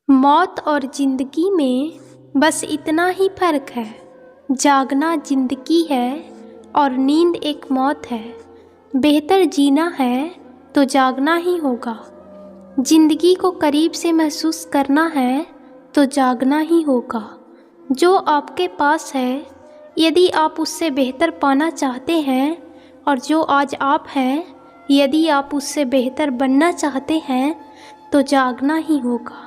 मौत और ज़िंदगी में बस इतना ही फ़र्क है। जागना ज़िंदगी है और नींद एक मौत है। बेहतर जीना है तो जागना ही होगा। ज़िंदगी को करीब से महसूस करना है तो जागना ही होगा। जो आपके पास है, यदि आप उससे बेहतर पाना चाहते हैं, और जो आज आप हैं, यदि आप उससे बेहतर बनना चाहते हैं, तो जागना ही होगा।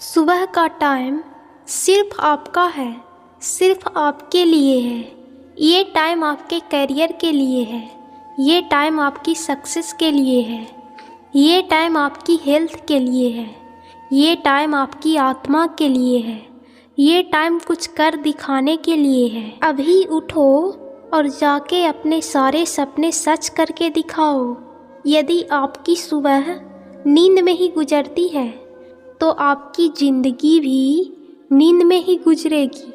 सुबह का टाइम सिर्फ आपका है, सिर्फ आपके लिए है। ये टाइम आपके करियर के लिए है, ये टाइम आपकी सक्सेस के लिए है, ये टाइम आपकी हेल्थ के लिए है, ये टाइम आपकी आत्मा के लिए है, ये टाइम कुछ कर दिखाने के लिए है। अभी उठो और जाके अपने सारे सपने सच करके दिखाओ। यदि आपकी सुबह नींद में ही गुजरती है तो आपकी ज़िंदगी भी नींद में ही गुजरेगी।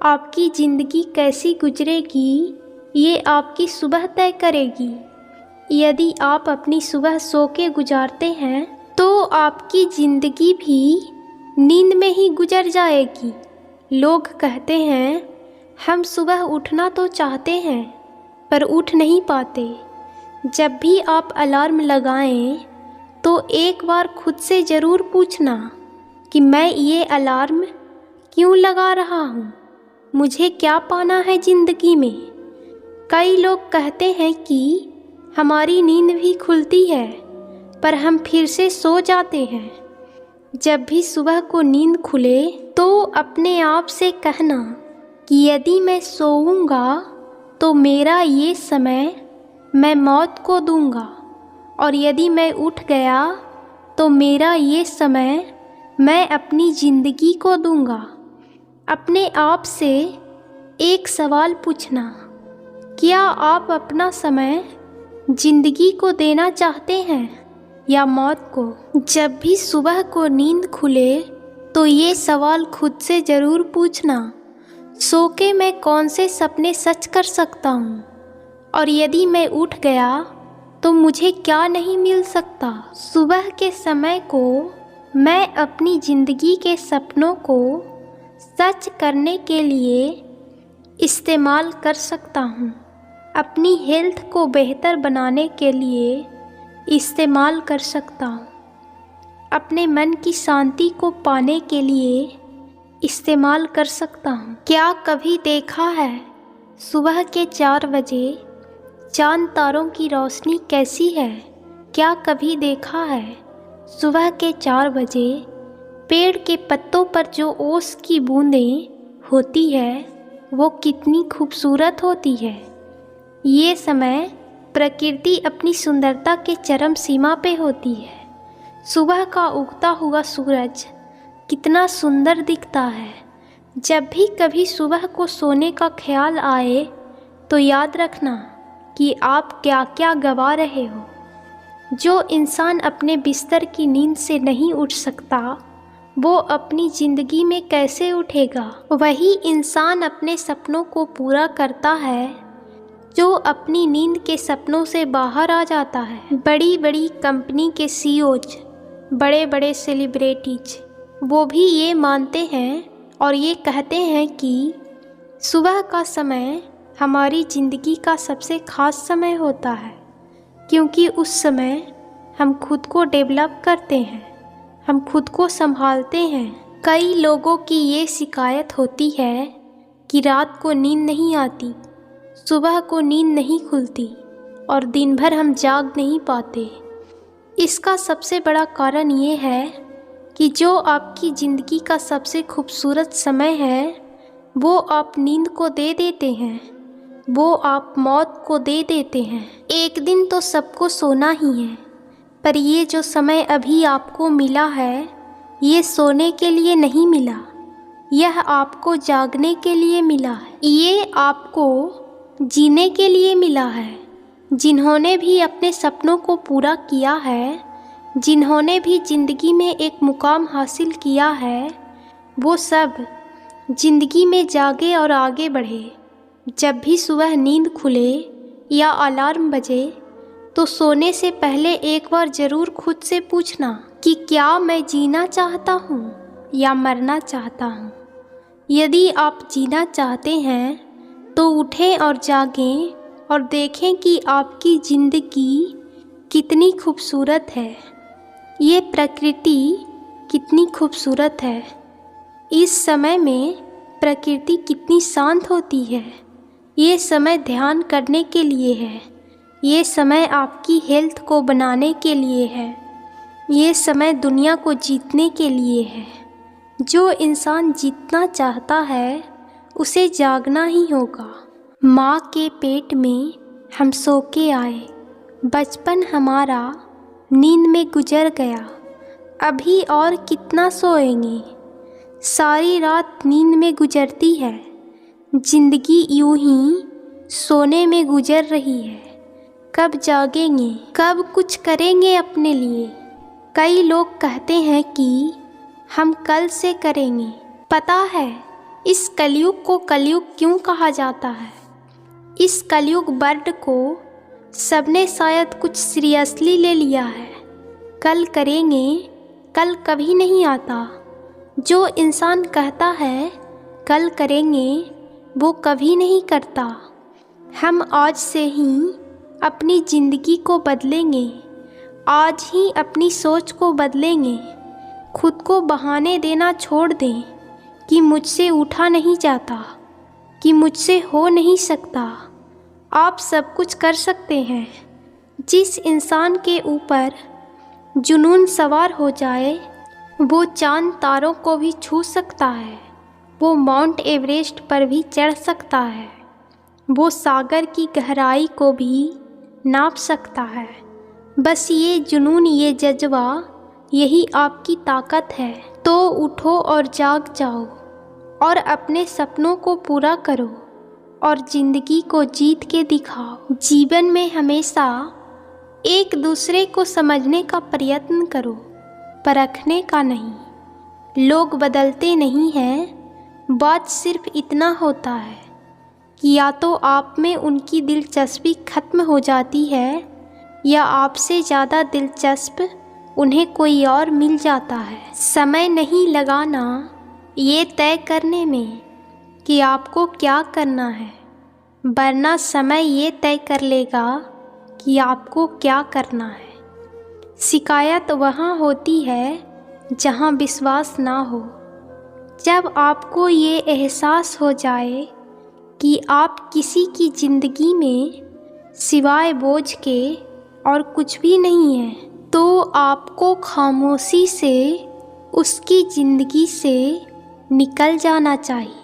आपकी ज़िंदगी कैसी गुजरेगी, ये आपकी सुबह तय करेगी। यदि आप अपनी सुबह सो के गुजारते हैं तो आपकी ज़िंदगी भी नींद में ही गुजर जाएगी। लोग कहते हैं, हम सुबह उठना तो चाहते हैं पर उठ नहीं पाते। जब भी आप अलार्म लगाएं तो एक बार खुद से ज़रूर पूछना कि मैं ये अलार्म क्यों लगा रहा हूँ, मुझे क्या पाना है ज़िंदगी में। कई लोग कहते हैं कि हमारी नींद भी खुलती है पर हम फिर से सो जाते हैं। जब भी सुबह को नींद खुले तो अपने आप से कहना कि यदि मैं सोऊंगा तो मेरा ये समय मैं मौत को दूंगा, और यदि मैं उठ गया तो मेरा ये समय मैं अपनी ज़िंदगी को दूंगा। अपने आप से एक सवाल पूछना, क्या आप अपना समय ज़िंदगी को देना चाहते हैं या मौत को। जब भी सुबह को नींद खुले तो ये सवाल खुद से ज़रूर पूछना, सो के मैं कौन से सपने सच कर सकता हूँ, और यदि मैं उठ गया तो मुझे क्या नहीं मिल सकता। सुबह के समय को मैं अपनी ज़िंदगी के सपनों को सच करने के लिए इस्तेमाल कर सकता हूँ। अपनी हेल्थ को बेहतर बनाने के लिए इस्तेमाल कर सकता हूँ। अपने मन की शांति को पाने के लिए इस्तेमाल कर सकता हूँ। क्या कभी देखा है सुबह के 4 बजे चांद तारों की रोशनी कैसी है? क्या कभी देखा है सुबह के 4 बजे पेड़ के पत्तों पर जो ओस की बूंदें होती है वो कितनी खूबसूरत होती है। ये समय प्रकृति अपनी सुंदरता के चरम सीमा पे होती है। सुबह का उगता हुआ सूरज कितना सुंदर दिखता है। जब भी कभी सुबह को सोने का ख्याल आए तो याद रखना कि आप क्या क्या गवा रहे हो। जो इंसान अपने बिस्तर की नींद से नहीं उठ सकता, वो अपनी ज़िंदगी में कैसे उठेगा। वही इंसान अपने सपनों को पूरा करता है जो अपनी नींद के सपनों से बाहर आ जाता है। बड़ी बड़ी कंपनी के सीईओज, बड़े बड़े सेलिब्रिटीज, वो भी ये मानते हैं और ये कहते हैं कि सुबह का समय हमारी ज़िंदगी का सबसे ख़ास समय होता है, क्योंकि उस समय हम खुद को डेवलप करते हैं, हम खुद को संभालते हैं। कई लोगों की ये शिकायत होती है कि रात को नींद नहीं आती, सुबह को नींद नहीं खुलती और दिन भर हम जाग नहीं पाते। इसका सबसे बड़ा कारण ये है कि जो आपकी ज़िंदगी का सबसे खूबसूरत समय है वो आप नींद को दे देते हैं, वो आप मौत को दे देते हैं। एक दिन तो सबको सोना ही है, पर ये जो समय अभी आपको मिला है ये सोने के लिए नहीं मिला, यह आपको जागने के लिए मिला है, ये आपको जीने के लिए मिला है। जिन्होंने भी अपने सपनों को पूरा किया है, जिन्होंने भी ज़िंदगी में एक मुकाम हासिल किया है, वो सब ज़िंदगी में जागे और आगे बढ़े। जब भी सुबह नींद खुले या अलार्म बजे तो सोने से पहले एक बार ज़रूर खुद से पूछना कि क्या मैं जीना चाहता हूँ या मरना चाहता हूँ। यदि आप जीना चाहते हैं तो उठें और जागें और देखें कि आपकी ज़िंदगी कितनी खूबसूरत है। ये प्रकृति कितनी खूबसूरत है। इस समय में प्रकृति कितनी शांत होती है। ये समय ध्यान करने के लिए है। ये समय आपकी हेल्थ को बनाने के लिए है। ये समय दुनिया को जीतने के लिए है। जो इंसान जीतना चाहता है उसे जागना ही होगा। माँ के पेट में हम सो के आए, बचपन हमारा नींद में गुजर गया। अभी और कितना सोएंगे, सारी रात नींद में गुजरती है। जिंदगी यूं ही सोने में गुजर रही है। कब जागेंगे, कब कुछ करेंगे अपने लिए। कई लोग कहते हैं कि हम कल से करेंगे। पता है इस कलयुग को कलयुग क्यों कहा जाता है? इस कलयुग वर्ड को सबने शायद कुछ सीरियसली ले लिया है। कल करेंगे, कल कभी नहीं आता। जो इंसान कहता है कल करेंगे, वो कभी नहीं करता। हम आज से ही अपनी ज़िंदगी को बदलेंगे। आज ही अपनी सोच को बदलेंगे। खुद को बहाने देना छोड़ दें कि मुझसे उठा नहीं जाता, कि मुझसे हो नहीं सकता। आप सब कुछ कर सकते हैं। जिस इंसान के ऊपर जुनून सवार हो जाए वो चांद तारों को भी छू सकता है। वो माउंट एवरेस्ट पर भी चढ़ सकता है। वो सागर की गहराई को भी नाप सकता है। बस ये जुनून, ये जज्बा, यही आपकी ताकत है। तो उठो और जाग जाओ और अपने सपनों को पूरा करो और ज़िंदगी को जीत के दिखाओ। जीवन में हमेशा एक दूसरे को समझने का प्रयत्न करो, परखने का नहीं। लोग बदलते नहीं हैं। बात सिर्फ इतना होता है कि या तो आप में उनकी दिलचस्पी ख़त्म हो जाती है या आपसे ज़्यादा दिलचस्प उन्हें कोई और मिल जाता है। समय नहीं लगाना ये तय करने में कि आपको क्या करना है, वरना समय ये तय कर लेगा कि आपको क्या करना है। शिकायत वहाँ होती है जहाँ विश्वास ना हो। जब आपको ये एहसास हो जाए कि आप किसी की ज़िंदगी में सिवाय बोझ के और कुछ भी नहीं है, तो आपको खामोशी से उसकी ज़िंदगी से निकल जाना चाहिए।